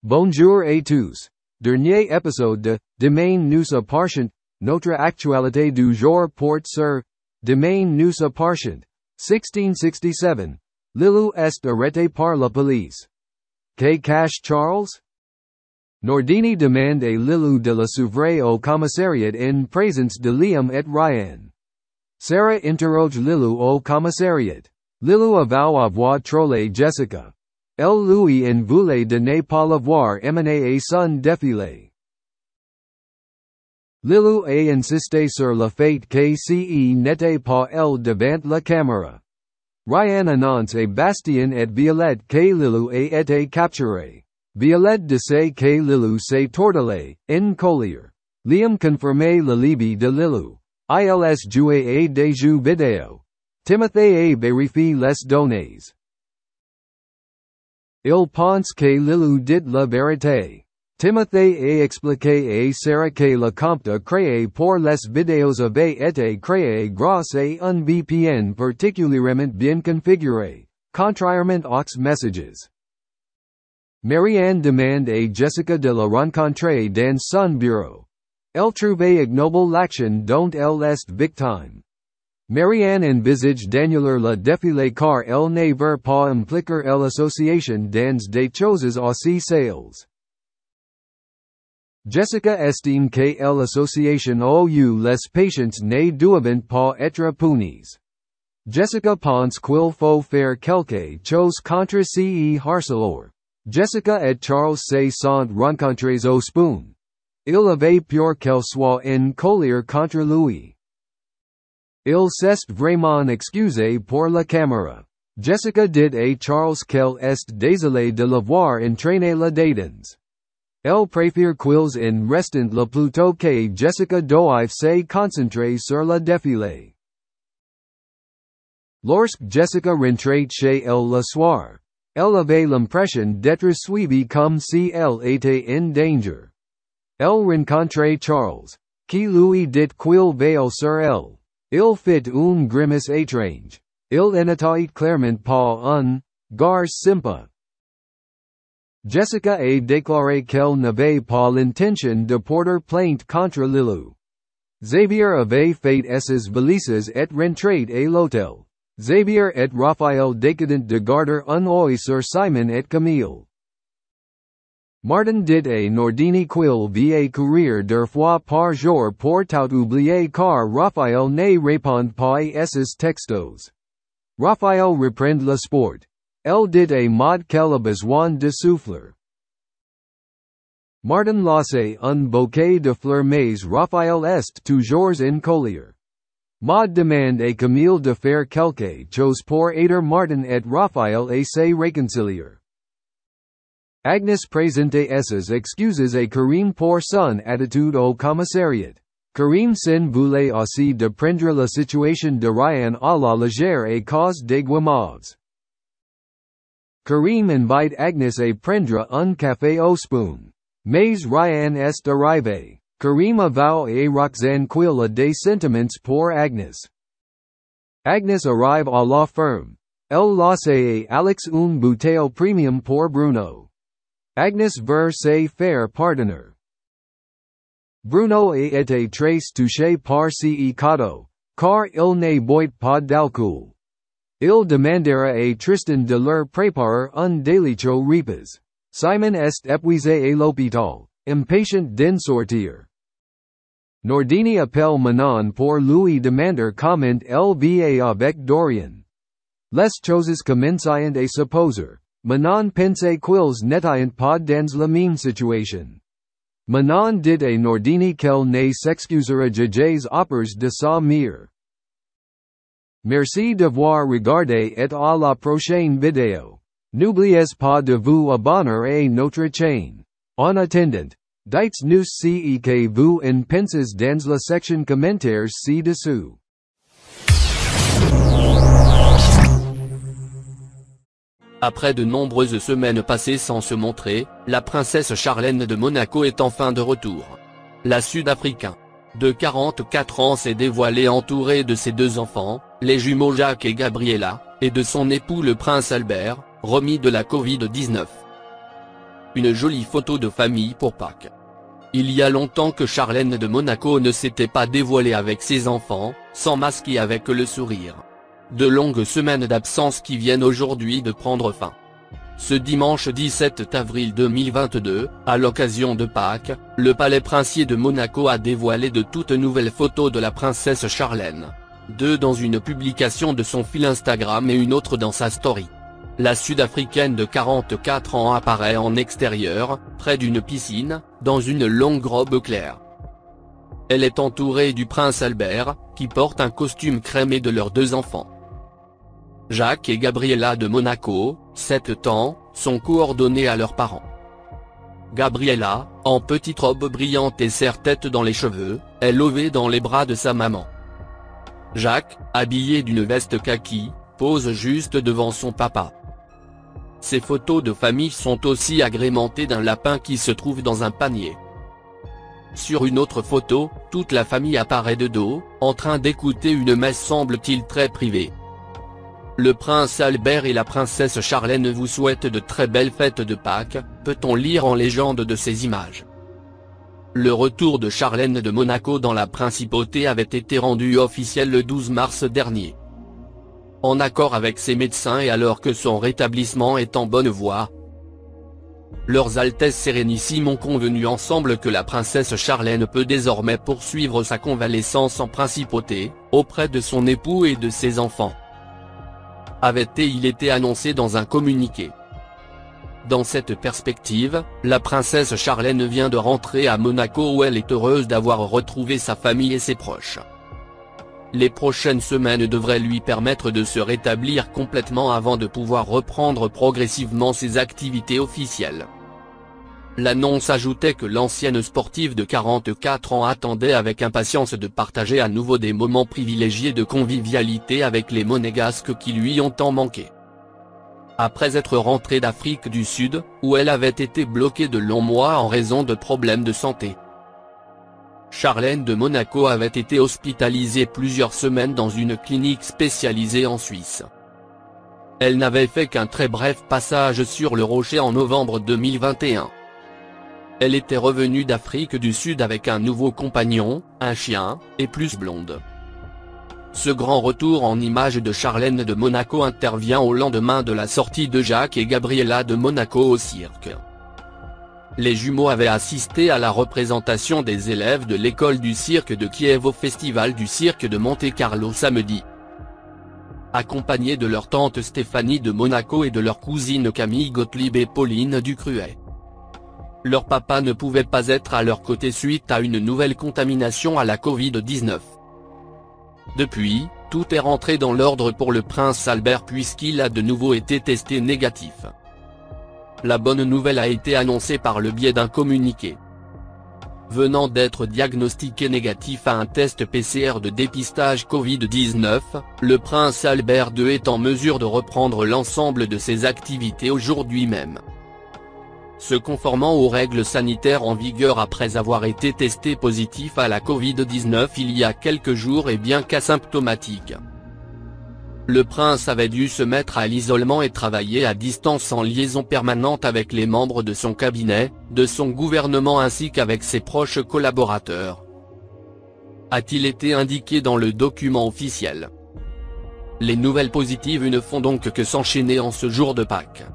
Bonjour à tous. Dernier épisode de Demain nous appartient. Notre actualité du jour porte sur Demain nous appartient. 1667. Lilou est arrêté par la police. Que cache Charles? Nordini demande à Lilou de la s'ouvrir au commissariat en présence de Liam et Ryan. Sarah interroge Lilou au commissariat. Lilou avoue avoir trollé Jessica. Elle lui en voulait de ne pas l'avoir emmené à son défilé. Lilou a insisté sur le fait que ce n'était pas elle devant la caméra. Ryan annonce à Bastien et Violette que Lilou a été capturé. Violette dit que Lilou s'est tortillé en colère. Liam confirme la libye de Lilou. Ils jouent à des jeux vidéo. Timothée a vérifié les données. Il pense que Lilou dit la vérité. Timothée a expliqué à Sarah que le compte créé pour les vidéos avait été créé grâce à un VPN particulièrement bien configuré, contrairement aux messages. Marianne demande à Jessica de la rencontrer dans son bureau. Elle trouve ignoble l'action dont elle est victime. Marianne envisage d'annuler le défilé car elle ne veut pas impliquer l'association dans des choses aussi sales. Jessica estime que l'association a eu les patients ne doivent pas être punis. Jessica pense qu'il faut faire quelque chose contre ce harceleur. Jessica et Charles se sont rencontrés au spoon. Il avait peur qu'elle soit en colère contre lui. Il s'est vraiment excusé pour la caméra. Jessica dit à Charles qu'elle est désolée de l'avoir entraîné là-dedans. Elle préfère qu'ils en restent là plutôt que Jessica doive se concentrer sur le défilé. Lorsque Jessica rentrait chez elle le soir, elle avait l'impression d'être suivie comme si elle était en danger. Elle rencontrait Charles, qui lui dit qu'il veille sur elle. Il fit une grimace étrange. Il n'était clairement pas un garce sympa. Jessica a déclaré qu'elle n'avait pas l'intention de porter plainte contre Lilou. Xavier avait fait ses valises et rentré à l'hôtel. Xavier et Raphaël décident de garder un œil sur Simon et Camille. Martin dit à Nordini qu'il va courir 2 fois par jour pour tout oublier car Raphaël ne répond pas à ses textos. Raphaël reprend le sport. Elle dit à Maud qu'elle a besoin de souffler. Martin laisse un bouquet de fleurs mais Raphaël est toujours en colère. Maud demande à Camille de faire quelque chose pour aider Martin et Raphaël à se réconcilier. Agnes présente ses excuses à Karim pour son attitude au commissariat. Karim s'en voulait aussi de prendre la situation de Ryan à la légère à cause des guimauves. Karim invite Agnes à prendre un café au spoon. Mais Ryan est arrivé. Karim avoue à Roxane qu'il a des sentiments pour Agnes. Agnes arrive à la ferme. Elle laisse à Alex une bouteille premium pour Bruno. Agnes veut se faire pardonner. Bruno a été très touché par ce cadeau, car il ne boit pas d'alcool. Il demandera à Tristan de leur préparer un délicieux repas. Simon est épuisé à l'hôpital, impatient d'en sortir. Nordini appelle Manon pour lui demander comment elle va avec Dorian. Les choses commencent à se poser. Manon pense qu'ils n'étaient pas dans la même situation. Manon dit à Nordini qu'elle ne s'excusera jamais auprès de sa mère. Merci d'avoir regardé et à la prochaine vidéo. N'oubliez pas de vous abonner à notre chaîne. En attendant, dites-nous ce que vous en pensez dans la section commentaires ci-dessous. Après de nombreuses semaines passées sans se montrer, la princesse Charlène de Monaco est enfin de retour. La Sud-Africain de 44 ans s'est dévoilée entourée de ses 2 enfants, les jumeaux Jacques et Gabriella, et de son époux le prince Albert, remis de la Covid-19. une jolie photo de famille pour Pâques. Il y a longtemps que Charlène de Monaco ne s'était pas dévoilée avec ses enfants, sans masque et avec le sourire. De longues semaines d'absence qui viennent aujourd'hui de prendre fin. Ce dimanche 17 avril 2022, à l'occasion de Pâques, le palais princier de Monaco a dévoilé de toutes nouvelles photos de la princesse Charlène. 2 dans une publication de son fil Instagram et une autre dans sa story. La Sud-Africaine de 44 ans apparaît en extérieur, près d'une piscine, dans une longue robe claire. Elle est entourée du prince Albert, qui porte un costume crème de leurs 2 enfants. Jacques et Gabriella de Monaco, 7 ans, sont coordonnés à leurs parents. Gabriella, en petite robe brillante et serre-tête dans les cheveux, est levée dans les bras de sa maman. Jacques, habillé d'une veste kaki, pose juste devant son papa. Ces photos de famille sont aussi agrémentées d'un lapin qui se trouve dans un panier. Sur une autre photo, toute la famille apparaît de dos, en train d'écouter une messe semble-t-il très privée. Le prince Albert et la princesse Charlène vous souhaitent de très belles fêtes de Pâques, peut-on lire en légende de ces images. Le retour de Charlène de Monaco dans la principauté avait été rendu officiel le 12 mars dernier. En accord avec ses médecins et alors que son rétablissement est en bonne voie. Leurs Altesses Sérénissimes ont convenu ensemble que la princesse Charlène peut désormais poursuivre sa convalescence en principauté, auprès de son époux et de ses enfants. Avait-il été annoncé dans un communiqué. Dans cette perspective, la princesse Charlène vient de rentrer à Monaco où elle est heureuse d'avoir retrouvé sa famille et ses proches. Les prochaines semaines devraient lui permettre de se rétablir complètement avant de pouvoir reprendre progressivement ses activités officielles. L'annonce ajoutait que l'ancienne sportive de 44 ans attendait avec impatience de partager à nouveau des moments privilégiés de convivialité avec les Monégasques qui lui ont tant manqué. Après être rentrée d'Afrique du Sud, où elle avait été bloquée de longs mois en raison de problèmes de santé. Charlène de Monaco avait été hospitalisée plusieurs semaines dans une clinique spécialisée en Suisse. Elle n'avait fait qu'un très bref passage sur le Rocher en novembre 2021. Elle était revenue d'Afrique du Sud avec un nouveau compagnon, un chien, et plus blonde. Ce grand retour en images de Charlène de Monaco intervient au lendemain de la sortie de Jacques et Gabriella de Monaco au cirque. Les jumeaux avaient assisté à la représentation des élèves de l'école du cirque de Kiev au Festival du cirque de Monte-Carlo samedi. Accompagnés de leur tante Stéphanie de Monaco et de leur cousine Camille Gottlieb et Pauline Ducruet. Leur papa ne pouvait pas être à leur côté suite à une nouvelle contamination à la Covid-19. Depuis, tout est rentré dans l'ordre pour le prince Albert puisqu'il a de nouveau été testé négatif. La bonne nouvelle a été annoncée par le biais d'un communiqué. Venant d'être diagnostiqué négatif à un test PCR de dépistage Covid-19, le prince Albert II est en mesure de reprendre l'ensemble de ses activités aujourd'hui même. Se conformant aux règles sanitaires en vigueur après avoir été testé positif à la Covid-19 il y a quelques jours et bien qu'asymptomatique. Le prince avait dû se mettre à l'isolement et travailler à distance en liaison permanente avec les membres de son cabinet, de son gouvernement ainsi qu'avec ses proches collaborateurs. A-t-il été indiqué dans le document officiel. Les nouvelles positives ne font donc que s'enchaîner en ce jour de Pâques.